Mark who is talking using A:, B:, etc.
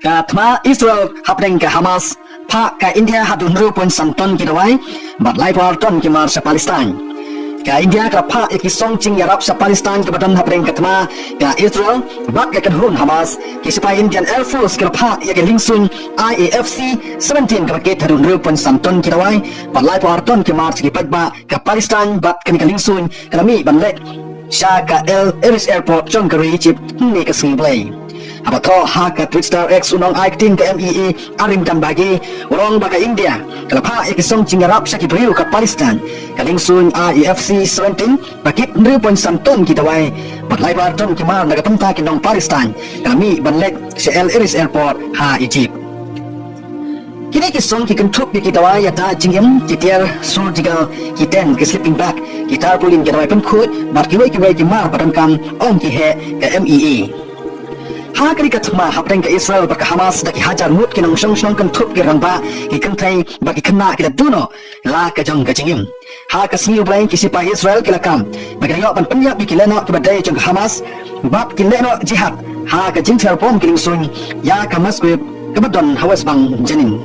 A: Katma Israel hapeng ke Hamas, Pak ke India hadun rupun santon kidawai, bat lai parton ke Mars Palestine. Ke India ke Pak iki song cing yarap sa Palestine ke badan hapeng katma ke Israel, bat ke kadhun Hamas, ke sipai Indian Air Force ke Pak ya ke lingsun IAFC 17 ke paket hadun rupun santon kidawai, bat lai parton ke Mars ke pagba ke Palestine bat ke lingsun ke mi banlek. Syaka El Iris Airport John Kerry Egypt ni ke Singlay. Apa to hak Twitter X unong acting ke MEE arim dan bagi urang baka India kalau pa ikisong cingarap sa kibriu ke Palestine kalingsun IAFC 17 bakit nripon santon kita wai batlay barton kimar nagapunta kinong Palestine kami banlek sa El Iris Airport ha Egypt. Kini kisong kikentup kita wai yata jingim kitiar surgical kiten ke sleeping bag kitar pulin kita wai penkut bat kiwai kimar padam kam ong kihe ke MEE. Hakari katma hapeng ke Israel baka Hamas daki hajar mut kinang syong kan tup kirangba ikantay bagi kena kita tuno la kajong kajingim ha kasniu blain kisipa Israel kilakam bagi yo pan penyap kilena kibadai jong Hamas bab kilena jihad ha kajing terpom kiling sun ya kamas ke kebadon hawas bang janin.